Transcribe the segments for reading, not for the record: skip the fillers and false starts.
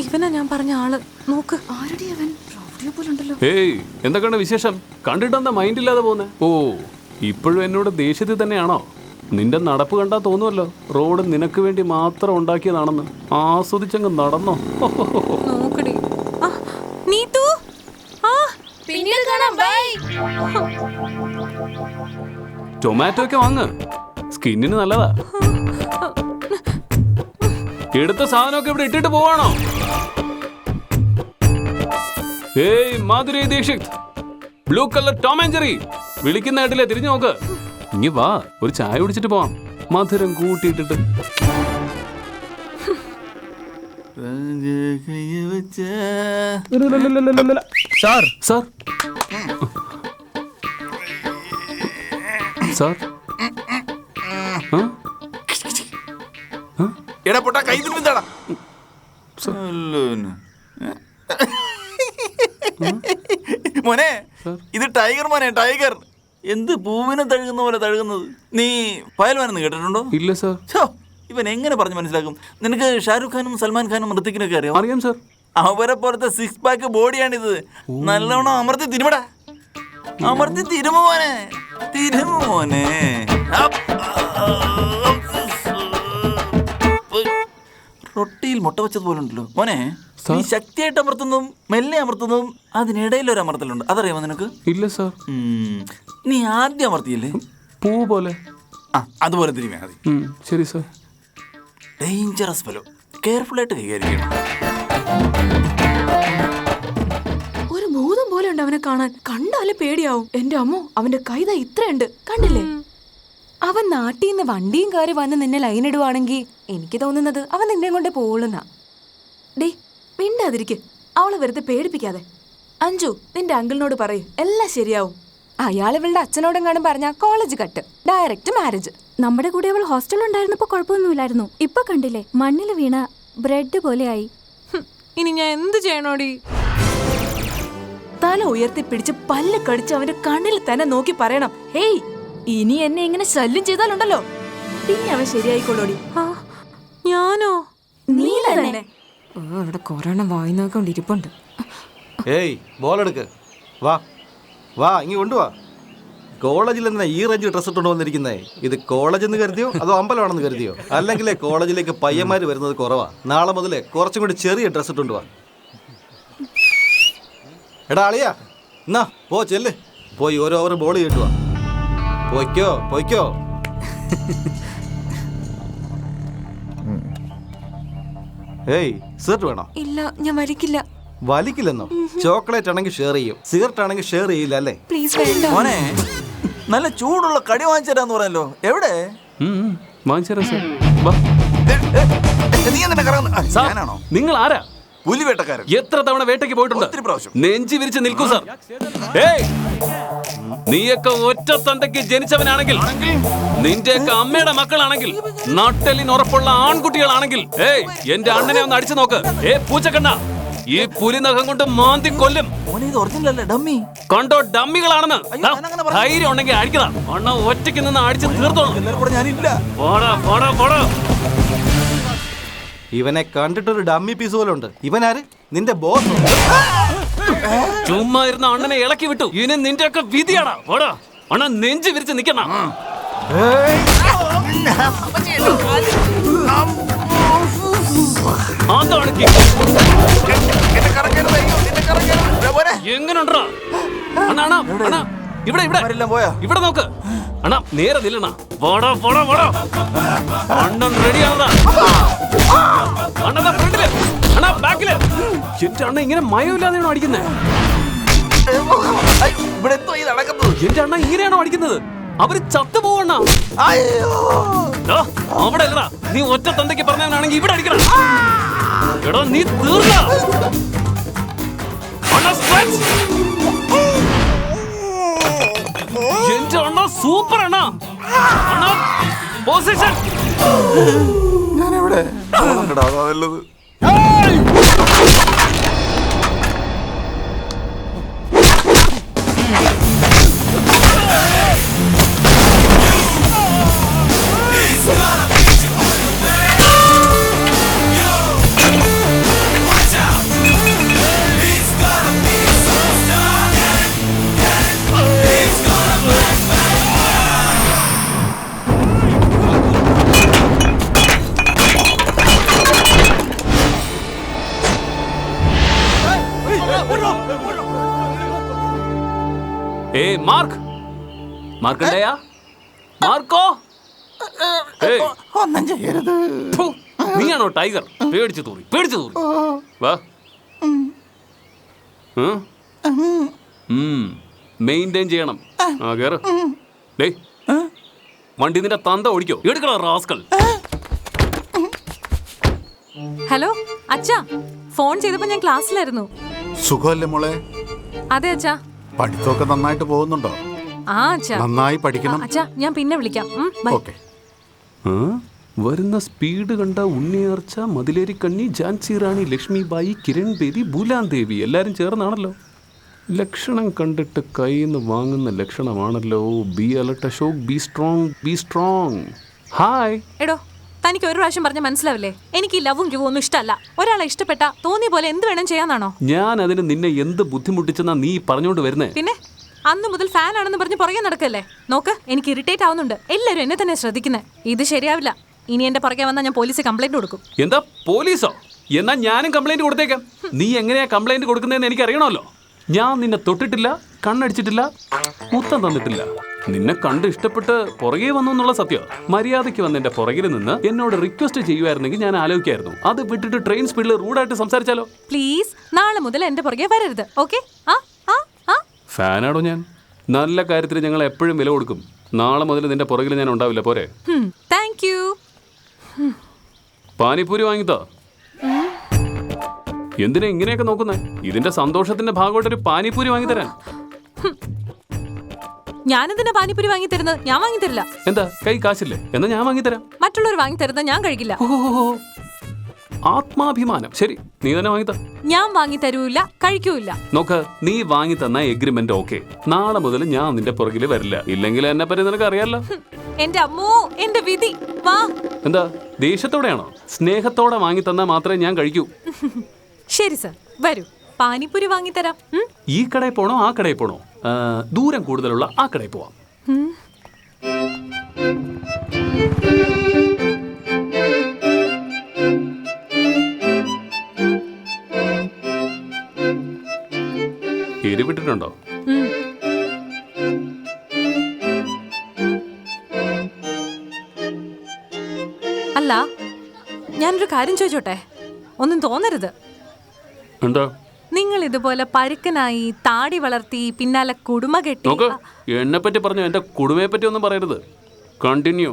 ഇവനാ ഞാൻ പറഞ്ഞ ആള്. നോക്ക്. ആരുടെ അവൻ? റൗഡിയെ പോലുണ്ടല്ലോ. ഏയ്, എന്തൊക്കെയാണ് വിശേഷം? കണ്ടിട്ടെന്താ മൈൻഡ് ഇല്ലാതെ പോകുന്നേ? ഓ, ഇപ്പോഴും എന്നോട് ദേഷ്യത്തിൽ തന്നെയാണോ? നിന്റെ നടപ്പ് കണ്ടാ തോന്നുമല്ലോ റോഡ് നിനക്ക് വേണ്ടി മാത്രം ഉണ്ടാക്കിയതാണെന്ന്. ആസ്വദിച്ചങ്ങ് നടന്നോ. നോക്കടി. നീതു, പിന്നീട് കാണാം. ബൈ. ടൊമാറ്റോ ഒക്കെ വാങ്ങ്, സ്കിന്നിന് നല്ലതാ. എടുത്ത സാധനമൊക്കെ ഇവിടെ ഇട്ടിട്ട് പോവാണോ? ഏയ് Madhuri Dixit, blue colour Tom and Jerry വിളിക്കുന്ന കേട്ടില്ലേ? തിരിഞ്ഞു നോക്ക്. ഇനി വാ, ഒരു ചായ കുടിച്ചിട്ട് പോവാം. മധുരം കൂട്ടിയിട്ടിട്ട്. സാർ സാർ സാർ എടാ പൊട്ടാ, കൈ തിരുമിന്താടാ. മോനെ, ഇത് ടൈഗർ മോനെ, ടൈഗർ. എന്ത് പൂവിനെ തഴുകുന്ന പോലെ തഴുകുന്നത്. നീ പയൽവാനെന്ന് കേട്ടിട്ടുണ്ടോ? ഇല്ല സാർ. ഇവൻ എങ്ങനെ പറഞ്ഞു മനസ്സിലാക്കും? നിനക്ക് ഷാരൂഖ് ഖാനും സൽമാൻ ഖാനും ഋത്തിക്കിനൊക്കെ അറിയാം? അറിയാം സാർ. അവരെ പോലത്തെ 6 പാക്ക് ബോഡിയാണിത്. നല്ലോണം അമർത്തി തിരുമടാ, അമർത്തി തിരുമോനെ, തിരുമോനെ. റൊട്ടിയിൽ മുട്ട വെച്ചതുപോലെ ഉണ്ടല്ലോ മോനെ. നീ ശക്തിയായിട്ട് അമർത്തുന്നതും മെല്ലെ അമർത്തുന്നതും അതിനിടയിൽ ഒരു അമർത്തലുണ്ട്. അതറിയാമോ നിനക്ക്? ഇല്ല സാർ. നീ ആദ്യം അമർത്തിയില്ലേ? പൂ പോലെ. അതുപോലെ തിരിമേ മതി. ശരി സാർ. ഡേഞ്ചറസ് ഫെലോ, കെയർഫുൾ ആയിട്ട് കൈകാര്യം ചെയ്യണം. ഒരു ഭൂതം പോലെ ഉണ്ട് അവനെ കാണാൻ. കണ്ടാല് പേടിയാവും. എന്റെ അമ്മോ, അവന്റെ കൈത ഇത്രയുണ്ട്, കണ്ടില്ലേ? അവൻ നാട്ടിൽ നിന്ന് വണ്ടിയും കയറി വന്ന് നിന്നെ ലൈൻ ഇടുവാണെങ്കിൽ എനിക്ക് തോന്നുന്നത് അവൻ നിന്നെ കൊണ്ട് പോളുന്ന. ഡേ, മിണ്ടാതിരിക്ക്. അവളെ വെറുതെ പേടിപ്പിക്കാതെ. അഞ്ജു, നിന്റെ അങ്കിളിനോട് പറയൂ, എല്ലാം ശരിയാവും. അയാൾ ഇവളുടെ അച്ഛനോടും കാണും പറഞ്ഞ കോളേജ് കട്ട്, ഡയറക്റ്റ് മാരേജ്. നമ്മുടെ കൂടെ അവൾ ഹോസ്റ്റലിൽ ഉണ്ടായിരുന്നപ്പോ കുഴപ്പമൊന്നുമില്ലായിരുന്നു. ഇപ്പൊ കണ്ടില്ലേ, മണ്ണിൽ വീണ ബ്രെഡ് പോലെയായി. ഇനി ഞാൻ എന്ത് ചെയ്യണോടി? തല ഉയർത്തി പിടിച്ച് പല്ല് കടിച്ച് അവന്റെ കണ്ണിൽ തന്നെ നോക്കി പറയണം, ഹേയ്, ഇനി എന്നെ ഇങ്ങനെ ശല്യം ചെയ്താലുണ്ടല്ലോ പിന്നെ അവൻ ശരിയായിക്കൊള്ളോടി. ഞാനോ? നീ തന്നെ. ഇവിടെ കൊറോണ വായി നോക്കൊണ്ടിരിപ്പുണ്ട്. ഏയ്, ബോളെടുക്ക്. വാ വാ, ഇങ്ങി കൊണ്ടുവാ. കോളേജിൽ എന്തിനാ ഈ റേഞ്ച് ഡ്രസ് ഇട്ടുകൊണ്ട് വന്നിരിക്കുന്നേ? ഇത് കോളേജ് എന്ന് കരുതിയോ അതോ അമ്പലമാണെന്ന് കരുതിയോ? അല്ലെങ്കിൽ കോളേജിലേക്ക് പയ്യന്മാർ വരുന്നത് കുറവാ. നാളെ മുതലേ കുറച്ചും കൂടി ചെറിയ ഡ്രസ് ഇട്ടുകൊണ്ട് വാ. എടാ അളിയാ, എന്നാ പോ, ചെല്ല്. പോയി ഓരോ ഓവർ ബോൾ കേട്ടുവാ. പോയിക്കോ പോയിക്കോ. ഏയ്, സിഗരറ്റ് വേണോ? ഇല്ല, ഞാൻ വലിക്കില്ല. വലിക്കില്ലെന്നോ? ചോക്ലേറ്റ് ആണെങ്കിൽ ഷെയർ ചെയ്യും, സിഗരറ്റ് ആണെങ്കിൽ ഷെയർ ചെയ്യില്ല അല്ലേ? പ്ലീസ് വേണ്ട. മോനെ, നല്ല ചൂടുള്ള കടി വാങ്ങിച്ചരാന്ന് പറഞ്ഞല്ലോ. എവിടെ? വാങ്ങിച്ചേരാ സാർ. വാ. നീ എന്തിനാ കറങ്ങുന്നത്? സാർ, ഞാനാണോ? നിങ്ങൾ ആരാ? പുലിവേട്ടക്കാരൻ. എത്ര തവണ വേട്ടയ്ക്ക് പോയിട്ടുണ്ട്? ഒത്തിരി പ്രാവശ്യം. നെഞ്ചി വിരിച്ച് നിൽക്കൂ സാർ. ഏയ്, നീയൊക്കെ ഒറ്റ തന്തയ്ക്ക് ജനിച്ചവനാണെങ്കിൽ, നിന്റെയൊക്കെ അമ്മയുടെ മക്കളാണെങ്കിൽ, നട്ടെല്ലിന് ഉറപ്പുള്ള ആൺകുട്ടികളാണെങ്കിൽ, ഏയ്, എന്റെ അണ്ണനെ ഒന്ന് അടിച്ചു നോക്ക്. പൂച്ചക്കണ്ണ, ഈ പുലിനഖം കൊണ്ട് മാന്തി കൊല്ലും. ഡമ്മി കണ്ടോ, ഡമ്മികളാണെന്ന്. ധൈര്യം ഉണ്ടെങ്കിൽ അടിക്കണം. അണ്ണ ഒറ്റയ്ക്ക് നിന്ന് അടിച്ച് തീർത്തോളൂ. ഞാനില്ല. ഇവനെ കണ്ടിട്ടൊരു ഡമ്മി പീസ് പോലെ ഉണ്ട്. ഇവനാര്? നിന്റെ ബോസ്. ചുമ്മാ ഇരുന്ന അണ്ണനെ ഇളക്കി വിട്ടു. ഇനി നിന്റെ ഒക്കെ വിധിയാടാ. ഓടാ, അണ്ണ നെഞ്ചു വിരിച്ച് നിക്കണം. എങ്ങനെയുണ്ടാ അണ്ണ? അണ്ണ അണ്ണ, ഇവിടെ ഇവിടെ ഇവിടെ നോക്ക്. അണ്ണ നേരെ നില്ലണ. പോടാ പോടാ പോടാ. അണ്ണൻ റെഡിയാണതാ. അണ്ണ ഫ്രണ്ടില്, അണ്ണ ബാക്കില്. എന്റെ അണ്ണ ഇങ്ങനെ മയമില്ലാതെയാണോ അടിക്കുന്നേ? എന്റെ അണ്ണ ഇങ്ങനെയാണോ അടിക്കുന്നത്? അവര് ചത്തുപോവണ്ണ. അവിടെ അല്ലടാ, നീ ഒറ്റ തന്തയ്ക്ക് പറഞ്ഞവനാണെങ്കിൽ ഇവിടെ അടിക്കണം. എടോ, നീ തീർന്ന. എന്റെ അണ്ണ സൂപ്പർ അണ്ണ. അണ്ണ പൊസിഷൻ. ഞാനെവിടെ? ഏയ് മാർക്ക്, മാർക്കണ്ടേയ, മാർക്കോ. ഏയ്, ഒന്നും ചെയ്യരുത്. ഫു, നീയാണോ ടൈഗർ? പേടിച്ചു തൂറി, പേടിച്ചു തൂറി. വാ. മെയിൻറ്റെയിൻ ചെയ്യണം. ആ കേറ്. ഡേയ്, വണ്ടി നിന്റെ തന്ത ഓടിക്കോ. എടുക്കണ റാസ്കൽ. ഹലോ അച്ഛാ, ഫോൺ ചെയ്തപ്പോ ഞാൻ ക്ലാസ്സിലായിരുന്നു. സുഖമല്ലേ മോളെ? അതെ അച്ഛാ. പഠിത്തമൊക്കെ നന്നായിട്ട് പോകുന്നുണ്ടോ? ആ അച്ഛാ, നന്നായി പഠിക്കണം. അച്ഛാ ഞാൻ പിന്നെ വിളിക്കാം. ബൈ. ഓക്കെ. വരുന്ന സ്പീഡ് കണ്ട ഉണ്ണിയാർച്ച, മതിലേരിക്കണ്ണി, ഝാൻസി റാണി ലക്ഷ്മിബായി, കിരൺ ബേബി, ബൂലാൻ ദേവി എല്ലാരും ചേർന്നാണല്ലോ. ലക്ഷണം കണ്ടിട്ട് കയ്യിന്ന് വാങ്ങുന്ന ലക്ഷണമാണല്ലോ. Be alert Ashok, be strong, be strong. Hi. എടോ, തനിക്ക് ഒരു പ്രാവശ്യം പറഞ്ഞ മനസ്സിലാവില്ലേ? എനിക്ക് ഈ ലവും ഗിവും ഒന്നും ഇഷ്ടമല്ല. ഒരാളെ ഇഷ്ടപ്പെട്ട തോന്നിയ പോലെ എന്ത് വേണം ചെയ്യാന്നാണോ? ഞാൻ അതിന് നിന്നെ എന്ത് ബുദ്ധിമുട്ടിച്ചെന്നാ നീ പറഞ്ഞോണ്ട് വരുന്നേ? പിന്നെ അന്ന് മുതൽ ഫാൻ ആണെന്ന് പറഞ്ഞ് പുറകെ നടക്കല്ലേ? നോക്ക്, എനിക്ക് ഇറിറ്റേറ്റ് ആവുന്നുണ്ട്. എല്ലാരും എന്നെ തന്നെ ശ്രദ്ധിക്കുന്നേ. ഇത് ശരിയാവില്ല. ഇനി എന്റെ പുറകെ വന്നാൽ ഞാൻ പോലീസിൽ കംപ്ലൈന്റ് കൊടുക്കും. എന്താ പോലീസോ? എന്നാ ഞാനും കംപ്ലൈന്റ് കൊടുത്തേക്കാം. നീ എങ്ങനെയാ കംപ്ലൈന്റ് കൊടുക്കുന്നതെന്ന് എനിക്ക് അറിയണമല്ലോ. ഞാൻ നിന്നെ തൊട്ടിട്ടില്ല, കണ്ണടിച്ചിട്ടില്ല, മുത്തം തന്നിട്ടില്ല. നിന്നെ കണ്ട് ഇഷ്ടപ്പെട്ട് പുറകെ വന്നു എന്നുള്ള സത്യം. മര്യാദയ്ക്ക് വന്ന് എന്റെ പുറകിൽ നിന്ന് എന്നോട് റിക്വസ്റ്റ് ചെയ്യുമായിരുന്നെങ്കിൽ ഞാൻ ആലോചിക്കായിരുന്നു. അത് വിട്ടിട്ട് ട്രെയിൻ സ്പീഡിൽ റൂഡായിട്ട് സംസാരിച്ചാലോ? പ്ലീസ്, നാളെ മുതൽ എന്റെ പുറകെ വരരുത്. ഓക്കെ? ഫാനാണോ ഞാൻ? നല്ല കാര്യത്തിൽ ഞങ്ങൾ എപ്പോഴും വില കൊടുക്കും. നാളെ മുതൽ നിന്റെ പുറകിൽ ഞാൻ ഉണ്ടാവില്ല. പോരെ? Thank you. പാനിപ്പൂരി വാങ്ങിത്തോ? എന്തിനാ ഇങ്ങനെയൊക്കെ നോക്കുന്നേ? ഇതിന്റെ സന്തോഷത്തിന്റെ ഭാഗമായിട്ട് ഒരു പാനിപ്പൂരി വാങ്ങിത്തരാൻ. ഞാനെന്തിനാ പാനിപ്പൂരി വാങ്ങി തരുന്നത്? ഞാൻ വാങ്ങി തരില്ല. എന്താ കൈ കാശില്ലേ? എന്നാ ഞാൻ വാങ്ങിത്തരാം. മറ്റുള്ളവർ വാങ്ങി തരുന്നത് ഞാൻ കഴിക്കില്ല. ആത്മാഭിമാനം. ശരി, നീ തന്നെ വാങ്ങിത്ത. ഞാൻ വാങ്ങി തരൂല്ല, കഴിക്കൂല്ല. നോക്ക്, നീ വാങ്ങി തന്ന എഗ്രിമെന്റ് ഓക്കെ. നാളെ മുതൽ ഞാൻ നിന്റെ പുറകിൽ വരില്ല. ഇല്ലെങ്കിൽ എന്നെ പറ്റി നിനക്ക് അറിയാലോ. എന്റെ അമ്മോ, എന്റെ വിധി. വാ. എന്താ ദേഷ്യത്തോടെയാണോ? സ്നേഹത്തോടെ വാങ്ങി തന്നാ മാത്രമേ ഞാൻ കഴിക്കൂ. ശരി സർ, വരൂ, പാനിപ്പൂരി വാങ്ങി തരാം. ഈ കടയിൽ പോണോ ആ കടയിൽ പോണോ? ദൂരം കൂടുതലുള്ള ആ കടയിൽ പോവാം. എരിവിട്ടിട്ടുണ്ടോ? അല്ല, ഞാനൊരു കാര്യം ചോദിച്ചോട്ടെ? ഒന്നും തോന്നരുത്. എന്താ? നിങ്ങൾ ഇതുപോലെ പരുക്കനായി താടി വളർത്തി പിന്നാലെ കുടുമ കെട്ടി നോക്ക്, എന്നെ പറ്റി പറഞ്ഞു, എന്റെ കുടുംബയെ പറ്റി ഒന്നും പറയരുത്. കണ്ടിന്യൂ.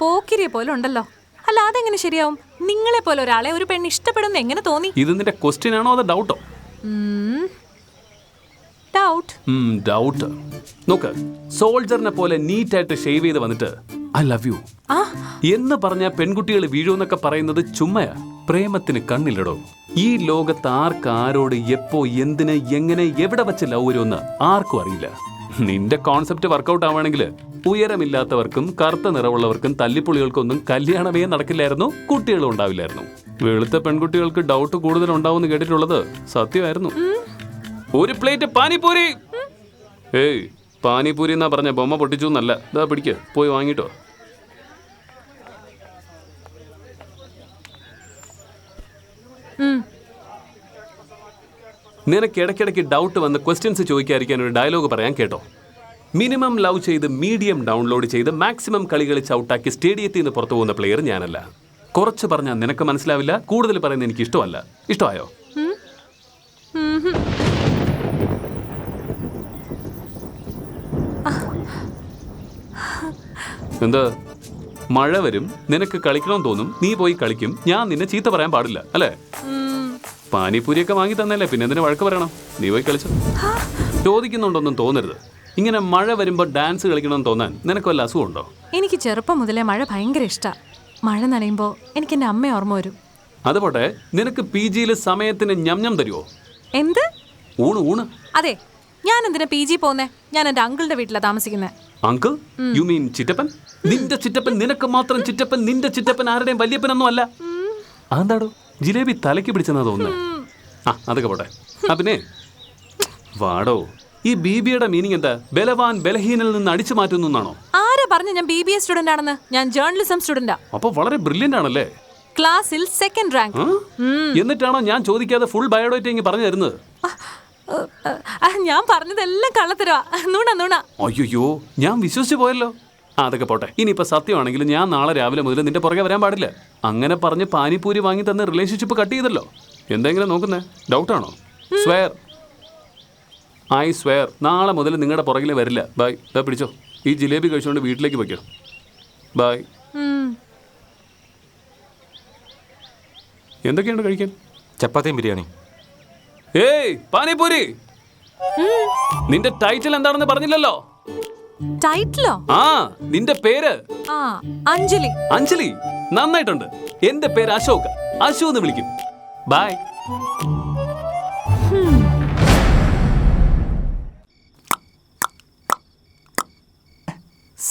പോക്കിരിയെ പോലെ ഉണ്ടല്ലോ. അല്ല, അതെങ്ങനെ ശരിയാവും? നിങ്ങളെ പോലെ ഒരാളെ ഒരു പെണ്ണ് ഇഷ്ടപ്പെടുന്ന എങ്ങനെ തോന്നി? ഇത് നിന്റെ ക്വസ്റ്റ്യൻ ആണോ അതോ ഡൗട്ടോ? ഡൗട്ട്. ഡൗട്ട്. നോക്ക്, സോൾജറിനെ പോലെ നീറ്റായിട്ട് ഷേവ് ചെയ്ത് വന്നിട്ട് ഐ ലവ് യു എന്ന് പറഞ്ഞ പെൺകുട്ടികൾ വീഴുമെന്നൊക്കെ പറയുന്നത് ചുമ്മയാ. പ്രേമത്തിന് കണ്ണില്ലടോ. ഈ ലോകത്ത് ആർക്കാരോട് എപ്പോ എന്തിന് എങ്ങനെ എവിടെ വെച്ച് ലവ് വരുമെന്ന് ആർക്കും അറിയില്ല. നിന്റെ കോൺസെപ്റ്റ് വർക്കൗട്ട് ആവുകയാണെങ്കിൽ ഉയരമില്ലാത്തവർക്കും കറുത്ത നിറവുള്ളവർക്കും തല്ലിപ്പൊളികൾക്കൊന്നും കല്യാണമേ നടക്കില്ലായിരുന്നു, കുട്ടികളും ഉണ്ടാവില്ലായിരുന്നു. വെളുത്ത പെൺകുട്ടികൾക്ക് ഡൗട്ട് കൂടുതൽ ഉണ്ടാവുമെന്ന് കേട്ടിട്ടുള്ളത് സത്യമായിരുന്നു. ഒരു പ്ലേറ്റ് പാനിപൂരി. ഏയ്, പാനിപൂരി എന്നാ പറഞ്ഞ ബൊമ്മ പൊട്ടിച്ചു എന്നല്ല. ഇതാ പിടിക്ക്, പോയി വാങ്ങിട്ടോ. നിനക്ക് ഇടയ്ക്കിടയ്ക്ക് ഡൗട്ട് വന്ന് ക്വസ്റ്റ്യൻസ് ചോദിക്കാതിരിക്കാൻ ഒരു ഡയലോഗ് പറയാൻ കേട്ടോ. മിനിമം ലവ് ചെയ്ത് മീഡിയം ഡൗൺലോഡ് ചെയ്ത് മാക്സിമം കളികൾ ചവിട്ടാക്കി സ്റ്റേഡിയത്തിൽ നിന്ന് പുറത്തു പോകുന്ന പ്ലെയർ ഞാനല്ല. കുറച്ച് പറഞ്ഞാൽ നിനക്ക് മനസ്സിലാവില്ല, കൂടുതൽ പറയുന്നത് എനിക്ക് ഇഷ്ടമല്ല. ഇഷ്ടമായോ? എന്താ? മഴ വരും, നിനക്ക് കളിക്കണമെന്ന് തോന്നും, നീ പോയി കളിക്കും, ഞാൻ നിന്നെ ചീത്ത പറയാൻ പാടില്ല അല്ലേ? പാനിപ്പൂരിയൊക്കെ വാങ്ങി തന്നല്ലേ, പിന്നെ എന്തിനു വഴക്ക് പറയണം? നീ പോയി കളിച്ചോ. ചോദിക്കുന്നുണ്ടൊന്നും തോന്നരുത്. ഇങ്ങനെ മഴ വരുമ്പോൾ ഡാൻസ് കളിക്കണമെന്ന് തോന്നാൻ നിനക്ക് വല്ല അസുഖമുണ്ടോ? എനിക്ക് ചെറുപ്പം മുതലേ മഴ ഭയങ്കര ഇഷ്ടമാണ്. മഴ നനയുമ്പോൾ എനിക്ക് എൻ്റെ അമ്മ ഓർമ്മ വരും. അതുപോട്ടെ, നിനക്ക് പി ജിയിൽ സമയത്തിന് ഞം തരുമോ? എന്ത്? ഊണ് ഊണ്. അതെ, ഞാൻ എന്തിനാ പി ജി പോന്നേ? ഞാൻ എൻ്റെ അങ്കിളുടെ വീട്ടിലാണ് താമസിക്കുന്നത്. അങ്കിൾ? യു മീൻ ചിറ്റപ്പൻ? നിന്റെ ചിറ്റപ്പൻ നിനക്ക് മാത്രം ചിറ്റപ്പൻ, നിന്റെ ചിറ്റപ്പൻ ആരുടെയും വല്യപ്പനൊന്നും അല്ല. അതെന്താടോ ജിലേബി തലയ്ക്ക് പിടിച്ചെന്നാ തോന്നുന്നത്? അതൊക്കെ പോട്ടെ. പിന്നെ വാടോ, ഈ BBA മീനിങ് എന്താ? ബലവാൻ ബലഹീനിൽ നിന്ന് അടിച്ചു മാറ്റുന്നാണോ? ആരാ പറഞ്ഞു ഞാൻ BBA സ്റ്റുഡന്റ് ആണെന്ന്? ഞാൻ ജേർണലിസം സ്റ്റുഡന്റാ. അപ്പൊ വളരെ ബ്രില്യന്റ് ആണല്ലേ? ക്ലാസ്സിൽ 2nd റാങ്ക്. എന്നിട്ടാണോ ഞാൻ ചോദിക്കാതെ ഫുൾ ബയോഡേറ്റ പറഞ്ഞു തരുന്നത്? ഞാൻ പറഞ്ഞതെല്ലാം കള്ളത്തരവാ. നുണ. അയ്യോ, ഞാൻ വിശ്വസിച്ചു പോയല്ലോ. അതൊക്കെ പോട്ടെ. ഇനിയിപ്പോ സത്യമാണെങ്കിലും ഞാൻ നാളെ രാവിലെ മുതൽ നിന്റെ പുറകെ വരാൻ പാടില്ല. അങ്ങനെ പറഞ്ഞ് പാനിപ്പൂരി വാങ്ങി തന്ന റിലേഷൻഷിപ്പ് കട്ട് ചെയ്തല്ലോ. എന്തെങ്കിലും നോക്കുന്നേ? ഡൗട്ടാണോ? സ്വയർ, ഐ സ്വയർ, നാളെ മുതൽ നിങ്ങളുടെ പുറകിലെ വരില്ല. ബൈ. പിടിച്ചോ, ഈ ജിലേബി കഴിച്ചുകൊണ്ട് വീട്ടിലേക്ക് വയ്ക്കോ. ബൈ. എന്തൊക്കെയുണ്ട് കഴിക്കാൻ? ചപ്പാത്തിയും ബിരിയാണി. ഏയ് പാനിപ്പൂരി, നിന്റെ ടൈറ്റിൽ എന്താണെന്ന് പറഞ്ഞില്ലല്ലോ. ടൈറ്റിലോ? ആ, നിന്റെ പേര്? ആ, അഞ്ജലി. അഞ്ജലി, നന്നായിട്ടുണ്ട്. എന്റെ പേര് അശോക്. അശു എന്ന് വിളിക്കും. ബൈ.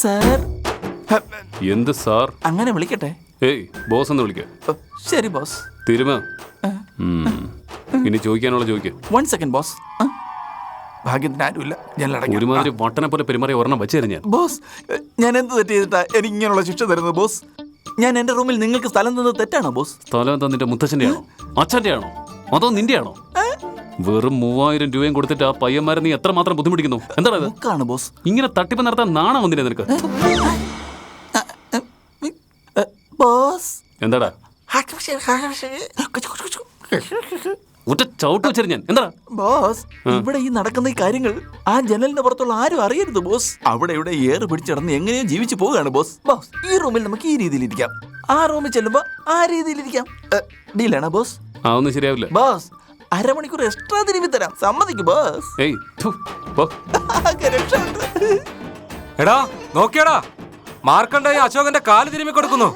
സാർ. എന്ത് സാർ? അങ്ങനെ വിളിക്കട്ടെ? ഏയ് ബോസ് എന്ന് വിളിക്ക. ശരി ബോസ്. തിരുമ. ഇനി ചോദിക്കാനുള്ള ചോദിക്ക. 1 സെക്കൻഡ് ബോസ്. ഭാഗ്യത്തിന് ആരുമില്ല. ഒരുമാതിരി വട്ടനെ പോലെ പെരുമാറിയ ഒരെണ്ണം വെച്ചേരും ഞാൻ. ബോസ്, ഞാൻ എന്ത് തെറ്റ് ചെയ്തിട്ടാ എനിക്ക് ഇങ്ങനെയുള്ള ശിക്ഷ തരുന്നത് ബോസ്? ഞാൻ എന്റെ റൂമിൽ നിങ്ങൾക്ക് സ്ഥലം തന്നത് തെറ്റാണോ ബോസ്? സ്ഥലം എന്താ നിന്റെ മുത്തച്ഛന്റെ ആണോ, അച്ഛന്റെ ആണോ, അതോ നിന്റെ ആണോ? വെറും 3000 രൂപയും കൊടുത്തിട്ട് ആ പയ്യന്മാരെ നീ എത്രമാത്രം ബുദ്ധിമുട്ടിക്കുന്നു. എന്താണ് ബുക്കാണ് ബോസ്. ഇങ്ങനെ തട്ടിപ്പ് നടത്താൻ നാണം വന്നില്ലേ നിനക്ക്? ബോസ് എന്താടാ ഒറ്റ ചവിട്ട് വെച്ചേരും ഞാൻ. എന്താ ബോസ്, ഇവിടെ ഈ നടക്കുന്ന ഈ കാര്യങ്ങൾ ആ ജനലിന്റെ പുറത്തുള്ള ആരും അറിയരുത് ബോസ്. അവിടെ ഇവിടെ ഏറ് പിടിച്ചിടന്ന് എങ്ങനെയോ ജീവിച്ചു പോവുകയാണ് ബോസ്. ബോസ്, ഈ റൂമിൽ നമുക്ക് ഈ രീതിയിൽ ഇരിക്കാം, ആ റൂമിൽ ചെല്ലുമ്പോ ആ രീതിയിൽ ഇരിക്കാം. ഡീലാണോ ബോസ്? അതൊന്നും ശരിയാവില്ല ബോസ്. 1/2 മണിക്കൂർ എക്സ്ട്രാ തിരുമ്പി തരാം, സമ്മതിക്കും ബോസ്. ഏയ് പോ. എടാ നോക്കിയടാ, മാർക്കണ്ടായി അശോകന്റെ കാല് തിരുമ്മി കൊടുക്കുന്നു.